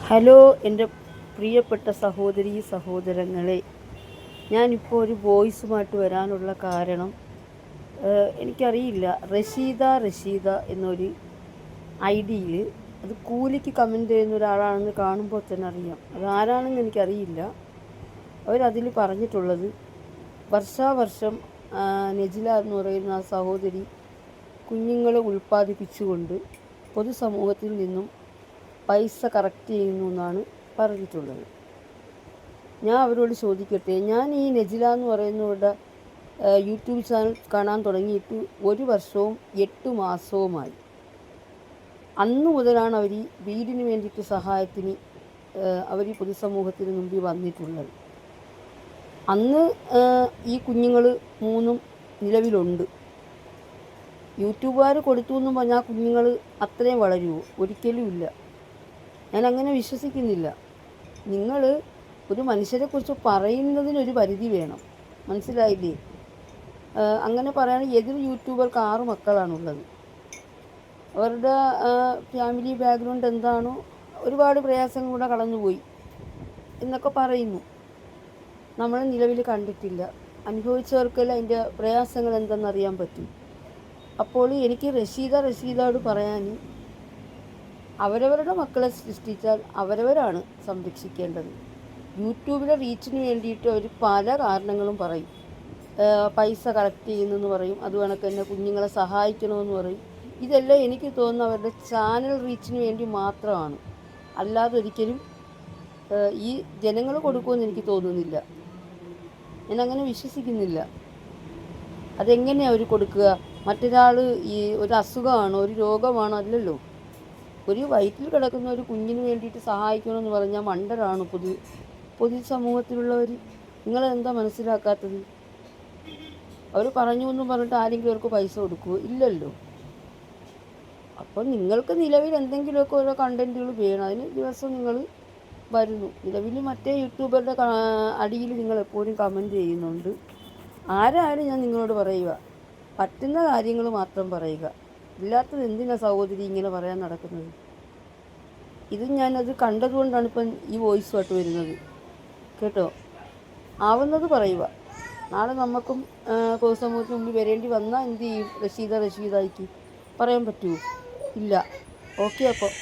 Hello എൻ്റെ പ്രിയപ്പെട്ട സഹോദരീ സഹോദരങ്ങളെ, ഞാനിപ്പോൾ ഒരു വോയിസുമായിട്ട് വരാനുള്ള കാരണം എനിക്കറിയില്ല. റഷീദ എന്നൊരു ഐഡിയിൽ അത് കൂലിക്ക് കമൻറ്റ് ചെയ്യുന്ന ഒരാളാണെന്ന് കാണുമ്പോൾ തന്നെ അറിയാം. അതാരാണെന്ന് എനിക്കറിയില്ല. അവരതിൽ പറഞ്ഞിട്ടുള്ളത് വർഷാവർഷം നജില എന്ന് പറയുന്ന ആ സഹോദരി കുഞ്ഞുങ്ങളെ ഉൽപ്പാദിപ്പിച്ചുകൊണ്ട് പൊതുസമൂഹത്തിൽ നിന്നും പൈസ കറക്റ്റ് ചെയ്യുന്നു എന്നാണ് പറഞ്ഞിട്ടുള്ളത്. ഞാൻ അവരോട് ചോദിക്കട്ടെ, ഞാൻ ഈ നജില എന്ന് പറയുന്നവരുടെ യൂട്യൂബ് ചാനൽ കാണാൻ തുടങ്ങിയിട്ട് 1 വർഷവും 8 മാസവുമായി. അന്ന് മുതലാണ് അവർ ഈ വീടിന് വേണ്ടിയിട്ട് സഹായത്തിന് അവർ ഈ പൊതുസമൂഹത്തിന് മുമ്പിൽ വന്നിട്ടുള്ളത്. അന്ന് ഈ കുഞ്ഞുങ്ങൾ 3 നിലവിലുണ്ട്. യൂട്യൂബുകാർ കൊടുത്തു എന്നും പറഞ്ഞാൽ ആ കുഞ്ഞുങ്ങൾ അത്രയും വളരുമോ? ഒരിക്കലും ഇല്ല. ഞാനങ്ങനെ വിശ്വസിക്കുന്നില്ല. നിങ്ങൾ ഒരു മനുഷ്യരെക്കുറിച്ച് പറയുന്നതിനൊരു പരിധി വേണം, മനസ്സിലായില്ലേ? അങ്ങനെ പറയുകയാണെങ്കിൽ എതിർ യൂട്യൂബർക്ക് 6 മക്കളാണുള്ളത്. അവരുടെ ഫാമിലി ബാക്ക്ഗ്രൗണ്ട് എന്താണോ, ഒരുപാട് പ്രയാസങ്ങളിലൂടെ കടന്നുപോയി എന്നൊക്കെ പറയുന്നു. നമ്മൾ നിലവിൽ കണ്ടിട്ടില്ല. അനുഭവിച്ചവർക്കെല്ലാം അതിൻ്റെ പ്രയാസങ്ങൾ എന്തെന്നറിയാൻ പറ്റും. അപ്പോൾ എനിക്ക് റഷീദയോട് പറയാൻ, അവരവരുടെ മക്കളെ സൃഷ്ടിച്ചാൽ അവരവരാണ് സംരക്ഷിക്കേണ്ടത്. യൂട്യൂബിലെ റീച്ചിന് വേണ്ടിയിട്ട് അവർ പല കാരണങ്ങളും പറയും. പൈസ കളക്ട് ചെയ്യുന്നെന്ന് പറയും, അത് കണക്ക് തന്നെ കുഞ്ഞുങ്ങളെ സഹായിക്കണമെന്ന് പറയും. ഇതെല്ലാം എനിക്ക് തോന്നുന്നു അവരുടെ ചാനൽ റീച്ചിന് വേണ്ടി മാത്രമാണ്. അല്ലാതെ ഒരിക്കലും ഈ ജനങ്ങൾ കൊടുക്കുമെന്ന് എനിക്ക് തോന്നുന്നില്ല. ഞാനങ്ങനെ വിശ്വസിക്കുന്നില്ല. അതെങ്ങനെയാണ് അവർ കൊടുക്കുക? മറ്റൊരാൾ ഈ ഒരു അസുഖമാണോ, ഒരു രോഗമാണോ? അല്ലല്ലോ. ഒരു വയറ്റിൽ കിടക്കുന്ന ഒരു കുഞ്ഞിന് വേണ്ടിയിട്ട് സഹായിക്കണമെന്ന് പറഞ്ഞാൽ മണ്ടരാണ് പൊതു സമൂഹത്തിലുള്ളവർ. നിങ്ങളെന്താ മനസ്സിലാക്കാത്തത്? അവർ പറഞ്ഞു എന്ന് പറഞ്ഞിട്ട് ആരെങ്കിലും അവർക്ക് പൈസ കൊടുക്കുമോ? ഇല്ലല്ലോ. അപ്പോൾ നിങ്ങൾക്ക് നിലവിൽ എന്തെങ്കിലുമൊക്കെ ഓരോ കണ്ടൻറ്റുകൾ വേണം. അതിന് ദിവസം നിങ്ങൾ വരുന്നു. നിലവിൽ മറ്റേ യൂട്യൂബറുടെ അടിയിൽ നിങ്ങൾ എപ്പോഴും കമൻറ്റ് ചെയ്യുന്നുണ്ട്. ആരായാലും ഞാൻ നിങ്ങളോട് പറയുക, പറ്റുന്ന കാര്യങ്ങൾ മാത്രം പറയുക. ഇല്ലാത്തത് എന്തിനാ സഹോദരി ഇങ്ങനെ പറയാൻ നടക്കുന്നത്? ഇത് ഞാനത് കണ്ടതുകൊണ്ടാണ് ഇപ്പം ഈ വോയിസുമായിട്ട് വരുന്നത്. കേട്ടോ, ആവുന്നത് പറയുക. നാളെ നമുക്കും പൊതുസമൂഹത്തിന് മുമ്പിൽ വരേണ്ടി വന്നാൽ എന്ത് ചെയ്യും? റഷീദായിക്ക് പറയാൻ പറ്റുമോ? ഇല്ല. ഓക്കെ അപ്പോൾ.